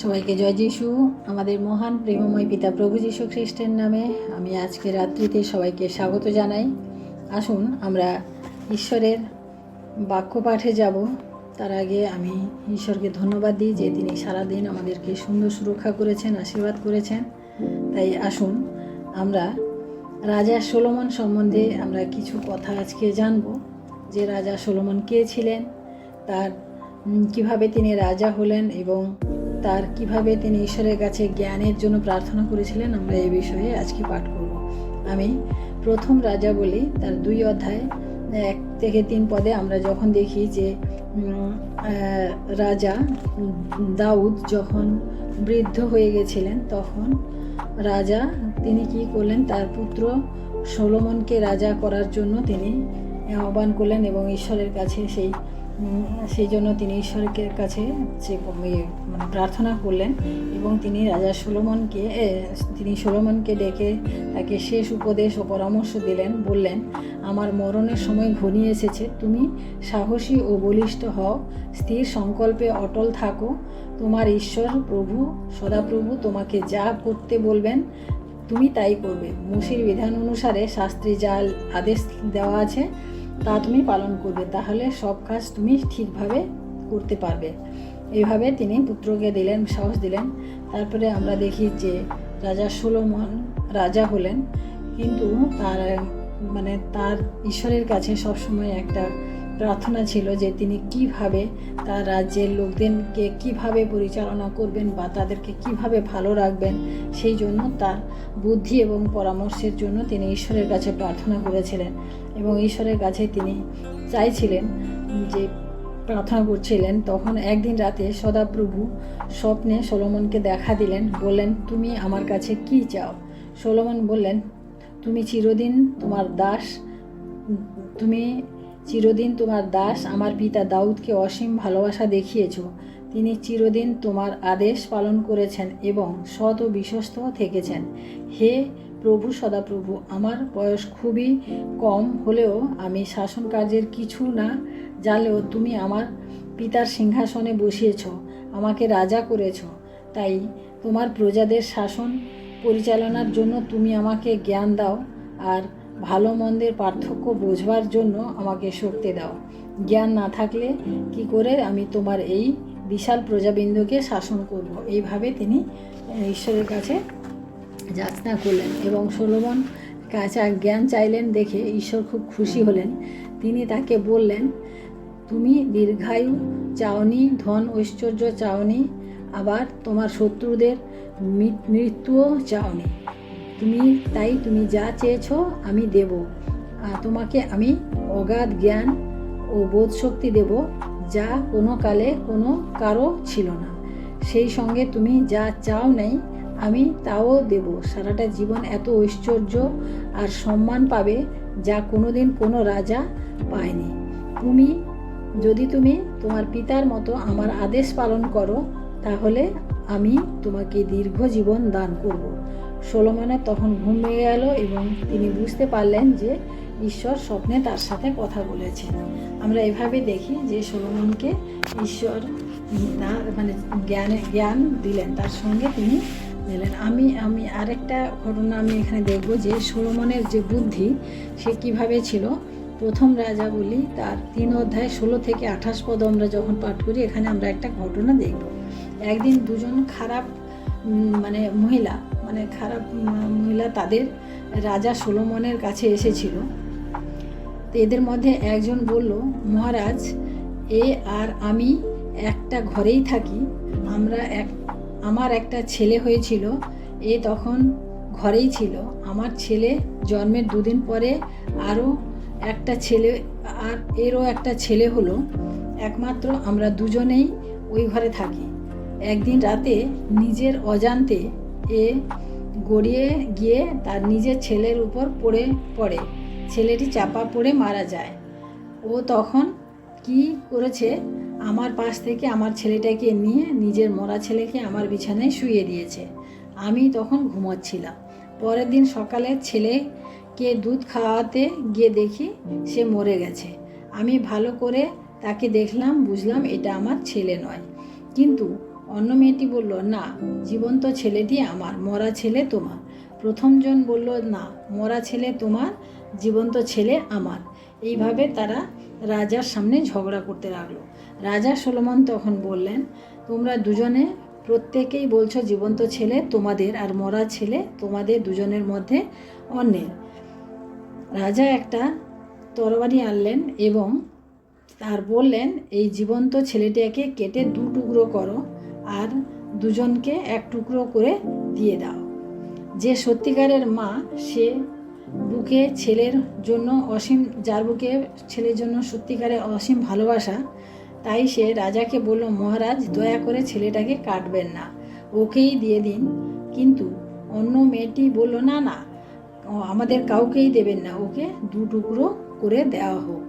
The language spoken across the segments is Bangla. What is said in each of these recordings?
সবাইকে জয় যিশু। আমাদের মহান প্রেমময় পিতা প্রভু যীশু খ্রিস্টের নামে আমি আজকে রাত্রিতে সবাইকে স্বাগত জানাই। আসুন আমরা ঈশ্বরের বাক্য পাঠে যাব। তার আগে আমি ঈশ্বরকে ধন্যবাদ দিই যে তিনি সারাদিন আমাদেরকে সুন্দর সুরক্ষা করেছেন, আশীর্বাদ করেছেন। তাই আসুন আমরা রাজা সলোমন সম্বন্ধে আমরা কিছু কথা আজকে জানব, যে রাজা সলোমন কে ছিলেন, তার কিভাবে তিনি রাজা হলেন এবং তার কিভাবে তিনি ঈশ্বরের কাছে জ্ঞানের জন্য প্রার্থনা করেছিলেন। আমরা এই বিষয়ে আজকে পাঠ করব। আমি প্রথম রাজা বলি, তার 2 অধ্যায় 1 থেকে 3 পদে আমরা যখন দেখি যে রাজা দাউদ যখন বৃদ্ধ হয়ে গেছিলেন, তখন রাজা তিনি কি করলেন, তার পুত্র সলোমনকে রাজা করার জন্য তিনি আহ্বান করলেন এবং ঈশ্বরের কাছে সেই জন্য তিনি ঈশ্বরের কাছে প্রার্থনা করলেন এবং তিনি সলোমনকে ডেকে তাকে শেষ উপদেশ ও পরামর্শ দিলেন। বললেন, আমার মরণের সময় ঘনিয়ে এসেছে, তুমি সাহসী ও বলিষ্ঠ হও, স্থির সংকল্পে অটল থাকো। তোমার ঈশ্বর প্রভু সদাপ্রভু তোমাকে যা করতে বলবেন তুমি তাই করবে। মোশির বিধান অনুসারে শাস্ত্রে যা আদেশ দেওয়া আছে তা তুমি পালন করবে, তাহলে সব কাজ তুমি ঠিকভাবে করতে পারবে। এইভাবে তিনি পুত্রকে দিলেন, সাহস দিলেন। তারপরে আমরা দেখি যে রাজা সলোমন রাজা হলেন, কিন্তু তার ঈশ্বরের কাছে সবসময় একটা প্রার্থনা ছিল যে তিনি কিভাবে তার রাজ্যের লোকদেরকে কিভাবে পরিচালনা করবেন বা তাদেরকে কিভাবে ভালো রাখবেন। সেই জন্য তার বুদ্ধি এবং পরামর্শের জন্য তিনি ঈশ্বরের কাছে প্রার্থনা করেছিলেন এবং ঈশ্বরের কাছে তিনি চাইছিলেন, যে প্রার্থনা করছিলেন। তখন একদিন রাতে সদাপ্রভু স্বপ্নে সলোমনকে দেখা দিলেন, বললেন, তুমি আমার কাছে কি চাও? সলোমন বললেন, তুমি চিরদিন তোমার দাস আমার পিতা দাউদকে অসীম ভালোবাসা দেখিয়েছ। তিনি চিরদিন তোমার আদেশ পালন করেছেন এবং সৎ ও বিশ্বস্ত থেকেছেন। হে প্রভু সদাপ্রভু, আমার বয়স খুবই কম হলেও আমি শাসন কার্যের কিছু না জানলেও তুমি আমার পিতার সিংহাসনে বসিয়েছ, আমাকে রাজা করেছ। তাই তোমার প্রজাদের শাসন পরিচালনার জন্য তুমি আমাকে জ্ঞান দাও আর ভালো মন্দের পার্থক্য বোঝবার জন্য আমাকে শক্তি দাও। জ্ঞান না থাকলে কি করে আমি তোমার এই বিশাল প্রজাবৃন্দকে শাসন করব। এইভাবে তিনি ঈশ্বরের কাছে যাচনা করলেন এবং সলোমন কাছে জ্ঞান চাইলেন দেখে ঈশ্বর খুব খুশি হলেন। তিনি তাকে বললেন, তুমি দীর্ঘায়ু চাওনি, ধন ঐশ্বর্য চাওনি, আবার তোমার শত্রুদের মৃত্যুও চাওনি। তুমি যা চেয়েছ আমি দেব। তোমাকে আমি অগাধ জ্ঞান ও বোধশক্তি দেব, যা কোনো কালে কোনো কারো ছিল না। সেই সঙ্গে তুমি যা চাও নাই আমি তাও দেব। সারাটা জীবন এত ঐশ্বর্য আর সম্মান পাবে যা কোনোদিন কোনো রাজা পায়নি। যদি তুমি তোমার পিতার মতো আমার আদেশ পালন করো, তাহলে আমি তোমাকে দীর্ঘ জীবন দান করব। সলোমনের তখন ঘুম ভেঙে গেল এবং তিনি বুঝতে পারলেন যে ঈশ্বর স্বপ্নে তার সাথে কথা বলেছেন। আমরা এভাবে দেখি যে সলোমনকে ঈশ্বর জ্ঞান দিলেন, তার সঙ্গে তিনি দিলেন। আমি আরেকটা ঘটনা আমি এখানে দেখব যে সলোমনের যে বুদ্ধি সে কিভাবে ছিল। প্রথম রাজা বলি, তার 3 অধ্যায় 16 থেকে 28 পদ আমরা যখন পাঠ করি, এখানে আমরা একটা ঘটনা দেখব। একদিন দুজন খারাপ মহিলা তাদের রাজা সলোমনের কাছে এসেছিল। তো এদের মধ্যে একজন বলল, মহারাজ, আর আমি একটা ঘরেই থাকি। আমার একটা ছেলে হয়েছিল, তখন ঘরেই ছিল। আমার ছেলে জন্মের 2 দিন পরে এরও একটা ছেলে হলো। একমাত্র আমরা দুজনেই ওই ঘরে থাকি। একদিন রাতে নিজের অজান্তে গড়িয়ে গিয়ে তার নিজের ছেলের উপর পড়ে ছেলেটি চাপা পড়ে মারা যায়। ও তখন কি করেছে, আমার পাশ থেকে আমার ছেলেটাকে নিয়ে নিজের মরা ছেলেকে আমার বিছানায় শুইয়ে দিয়েছে। আমি তখন ঘুমোচ্ছিলাম। পরের দিন সকালে ছেলেকে দুধ খাওয়াতে গিয়ে দেখি সে মরে গেছে। আমি ভালো করে তাকে দেখলাম, বুঝলাম এটা আমার ছেলে নয়। কিন্তু অন্য মেয়েটি বলল, না, জীবন্ত ছেলেটি আমার, মরা ছেলে তোমার। প্রথমজন বলল, না, মরা ছেলে তোমার, জীবন্ত ছেলে আমার। এইভাবে তারা রাজার সামনে ঝগড়া করতে লাগলো। রাজা সলোমন তখন বললেন, তোমরা দুজনে প্রত্যেকেই বলছো জীবন্ত ছেলে তোমাদের আর মরা ছেলে তোমাদের দুজনের মধ্যে অন্যের। রাজা একটা তরবারি আনলেন এবং আর বললেন, এই জীবন্ত ছেলেটাকে কেটে 2 টুকরো করো আর দুজনকে 1 টুকরো করে দিয়ে দাও। যে সত্যিকারের মা, সে বুকে ছেলের জন্য অসীম, যার বুকে ছেলের জন্য সত্যিকারের অসীম ভালোবাসা, তাই সে রাজাকে বলল, মহারাজ, দয়া করে ছেলেটাকে কাটবেন না, ওকেই দিয়ে দিন। কিন্তু অন্য মেয়েটি বলল, না না, আমাদের কাউকেই দেবেন না, ওকে 2 টুকরো করে দেওয়া হোক।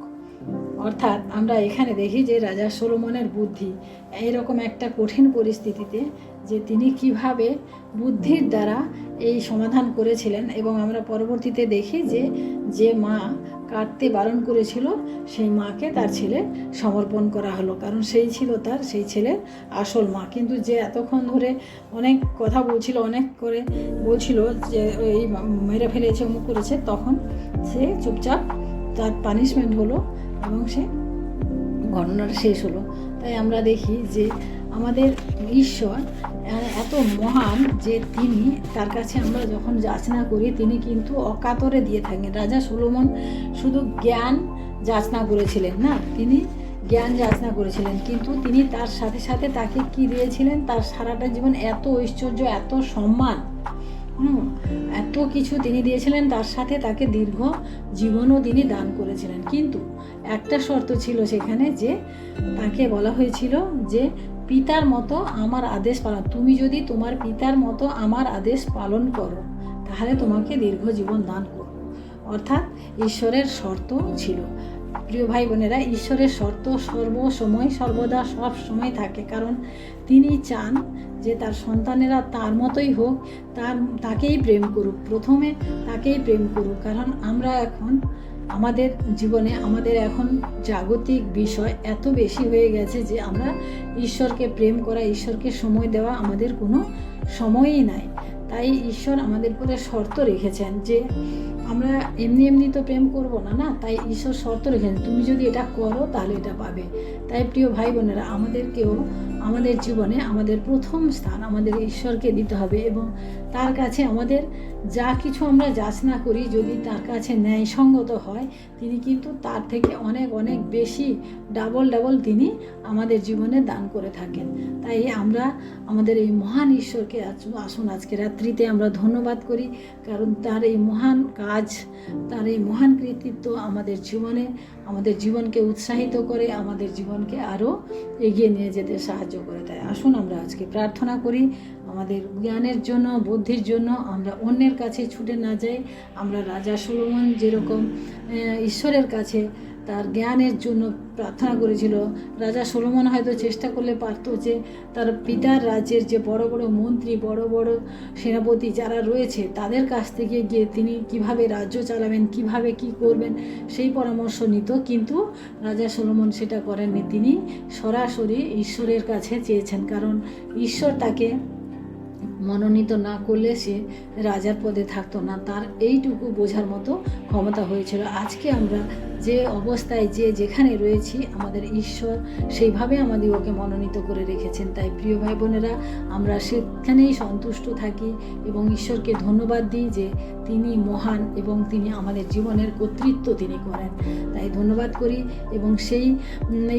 অর্থাৎ আমরা এখানে দেখি যে রাজা সলোমনের বুদ্ধি এইরকম একটা কঠিন পরিস্থিতিতে যে তিনি কিভাবে বুদ্ধির দ্বারা এই সমাধান করেছিলেন। এবং আমরা পরবর্তীতে দেখি যে যে মা কাটতে বারণ করেছিল সেই মাকে তার ছেলে সমর্পণ করা হলো, কারণ সেই ছিল সেই ছেলের আসল মা। কিন্তু যে এতক্ষণ ধরে অনেক কথা বলছিল, অনেক করে বলছিল যে এই মেরে ফেলেছে, অমুক করেছে, তখন সে চুপচাপ, তার পানিশমেন্ট হলো এবং সে ঘটনাটা শেষ হলো। তাই আমরা দেখি যে আমাদের ঈশ্বর এত মহান যে তিনি, তার কাছে আমরা যখন যাচনা করি তিনি কিন্তু অকাতরে দিয়ে থাকেন। রাজা সলোমন শুধু জ্ঞান যাচনা করেছিলেন না, তিনি জ্ঞান যাচনা করেছিলেন, কিন্তু তিনি তার সাথে সাথে তাকে কি দিয়েছিলেন, তার সারাটা জীবন এত ঐশ্বর্য, এত সম্মান, এত কিছু তিনি দিয়েছিলেন, তার সাথে তাকে দীর্ঘ জীবনও তিনি দান করেছিলেন। কিন্তু একটা শর্ত ছিল সেখানে, যে তাকে বলা হয়েছিল যে পিতার মতো আমার আদেশ পালন, তুমি যদি তোমার পিতার মতো আমার আদেশ পালন করো তাহলে তোমাকে দীর্ঘ জীবন দান করো। অর্থাৎ ঈশ্বরের শর্ত ছিল। প্রিয় ভাই বোনেরা, ঈশ্বরের শর্ত সর্বসময় সর্বদা সব সময় থাকে, কারণ তিনি চান যে তার সন্তানেরা তার মতোই হোক, তাকেই প্রেম করুক, প্রথমে তাকেই প্রেম করুক। কারণ আমরা এখন আমাদের জীবনে আমাদের এখন জাগতিক বিষয় এত বেশি হয়ে গেছে যে আমরা ঈশ্বরকে প্রেম করা, ঈশ্বরকে সময় দেওয়া আমাদের কোনো সময়ই নাই। তাই ঈশ্বর আমাদের উপরে শর্ত রেখেছেন যে আমরা এমনি এমনি তো প্রেম করব না, না, তাই ঈশ্বর শর্ত রেখেছেন, তুমি যদি এটা করো তাহলে এটা পাবে। তাই প্রিয় ভাই বোনেরা, আমাদেরকেও আমাদের জীবনে আমাদের প্রথম স্থান আমাদের ঈশ্বরকে দিতে হবে এবং তার কাছে আমাদের যা কিছু আমরা যাচনা করি যদি তার কাছে ন্যায়সঙ্গত হয়, তিনি কিন্তু তার থেকে অনেক অনেক বেশি ডাবল তিনি আমাদের জীবনে দান করে থাকেন। তাই আমরা আমাদের এই মহান ঈশ্বরকে আসুন আজকে রাত্রিতে আমরা ধন্যবাদ করি, কারণ তার এই মহান কাজ, তার এই মহান কৃতিত্ব আমাদের জীবনে, আমাদের জীবনকে উৎসাহিত করে, আমাদের জীবনকে আরও এগিয়ে নিয়ে যেতে সাহায্য করে। তাই আসুন আমরা আজকে প্রার্থনা করি আমাদের জ্ঞানের জন্য, বুদ্ধির জন্য, আমরা অন্যের কাছে ছুটে না যাই। আমরা রাজা সলোমন যেরকম ঈশ্বরের কাছে তার জ্ঞানের জন্য প্রার্থনা করেছিল, রাজা সলোমন হয়তো চেষ্টা করলে পারতো যে তার পিতার রাজ্যের যে বড় বড় মন্ত্রী, বড় বড় সেনাপতি যারা রয়েছে তাদের কাছ থেকে গিয়ে তিনি কিভাবে রাজ্য চালাবেন, কিভাবে কি করবেন সেই পরামর্শ নিত, কিন্তু রাজা সলোমন সেটা করেননি। তিনি সরাসরি ঈশ্বরের কাছে চেয়েছেন, কারণ ঈশ্বর তাকে মনোনীত না করলে সে রাজার পদে থাকতো না। তার এইটুকু বোঝার মতো ক্ষমতা হয়েছিল। আজকে আমরা যে অবস্থায় যেখানে রয়েছি, আমাদের ঈশ্বর সেইভাবে আমাদেরকে মনোনীত করে রেখেছেন। তাই প্রিয় ভাই বোনেরা, আমরা সেখানেই সন্তুষ্ট থাকি এবং ঈশ্বরকে ধন্যবাদ দিই যে তিনি মহান এবং তিনি আমাদের জীবনের কর্তৃত্ব তিনি করেন। তাই ধন্যবাদ করি এবং সেই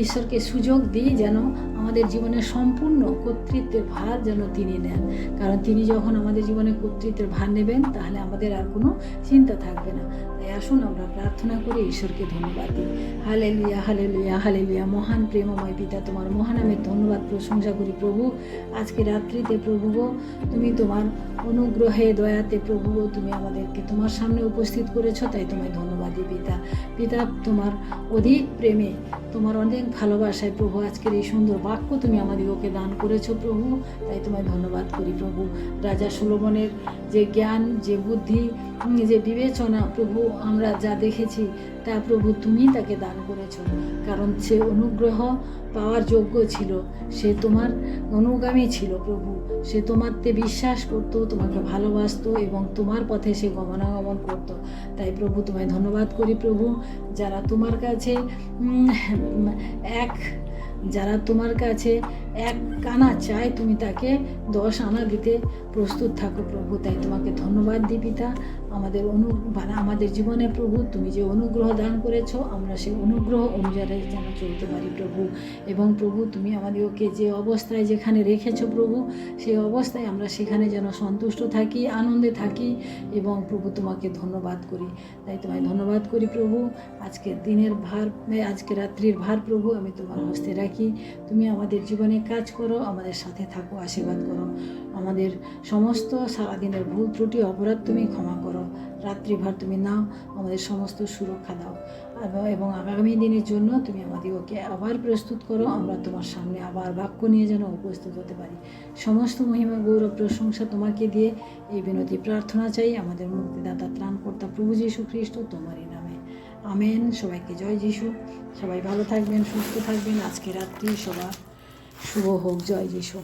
ঈশ্বরকে সুযোগ দিই যেন আমাদের জীবনের সম্পূর্ণ কর্তৃত্বের ভার যেন তিনি নেন, কারণ তিনি যখন আমাদের জীবনে কর্তৃত্বের ভার নেবেন তাহলে আমাদের আর কোনো চিন্তা থাকবে না। তাই আসুন আমরা প্রার্থনা করে ঈশ্বরকে ধন্যবাদ দিই। Hallelujah, hallelujah, hallelujah. মহান প্রেমময় পিতা, তোমার মহানামের ধন্যবাদ প্রশংসা করি প্রভু। আজকে রাত্রিতে প্রভু তুমি তোমার অনুগ্রহে দয়াতে প্রভু তুমি আমাদেরকে তোমার সামনে উপস্থিত করেছো, তাই তোমায় ধন্যবাদ দিই পিতা। তোমার অধিক প্রেমে, তোমার অনেক ভালোবাসায় প্রভু আজকের এই সুন্দর বাক্য তুমি আমাদেরকে দান করেছো প্রভু, তাই তোমায় ধন্যবাদ করি প্রভু। রাজা সলোমনের যে জ্ঞান, যে বুদ্ধি, যে বিবেচনা প্রভু আমরা যা দেখেছি তা প্রভু তুমি তাকে দান করেছো, কারণ সে অনুগ্রহ পাওয়ার যোগ্য ছিল, সে তোমার অনুগামী ছিল প্রভু। সে তোমাতে বিশ্বাস করতো, তোমাকে ভালোবাসতো এবং তোমার পথে সে গমনাগমন করতো। তাই প্রভু তোমায় ধন্যবাদ করি প্রভু, যারা তোমার কাছে যারা তোমার কাছে 1 আনা চায় তুমি তাকে 10 আনা দিতে প্রস্তুত থাকো প্রভু। তাই তোমাকে ধন্যবাদ দিই পিতা, আমাদের জীবনে প্রভু তুমি যে অনুগ্রহ দান করেছো, আমরা সেই অনুগ্রহ অনুযায়ী যেন চলতে পারি প্রভু। এবং প্রভু তুমি আমাদেরকে যে অবস্থায় যেখানে রেখেছো প্রভু, সেই অবস্থায় আমরা সেখানে যেন সন্তুষ্ট থাকি, আনন্দে থাকি এবং প্রভু তোমাকে ধন্যবাদ করি। তাই তোমায় ধন্যবাদ করি প্রভু। আজকে রাত্রির ভার প্রভু আমি তোমার হস্তে রাখি। তুমি আমাদের জীবনে কাজ করো, আমাদের সাথে থাকো, আশীর্বাদ করো। আমাদের সমস্ত সারাদিনের ভুল ত্রুটি অপরাধ তুমি ক্ষমা করো। রাত্রিভার তুমি নাও, আমাদের সমস্ত সুরক্ষা দাও এবং আগামী দিনের জন্য তুমি আমাদেরকে আবার প্রস্তুত করো। আমরা তোমার সামনে আবার বাক্য নিয়ে যেন উপস্থিত হতে পারি। সমস্ত মহিমা গৌরব প্রশংসা তোমাকে দিয়ে এই বিনতি প্রার্থনা চাই আমাদের মুক্তিদাতা ত্রাণকর্তা প্রভু যীশু খ্রিস্ট তোমারই নামে, আমেন। সবাইকে জয় যিশু। সবাই ভালো থাকবেন, সুস্থ থাকবেন। আজকে রাত্রি সবার শুভ হোক। জয় যিশু।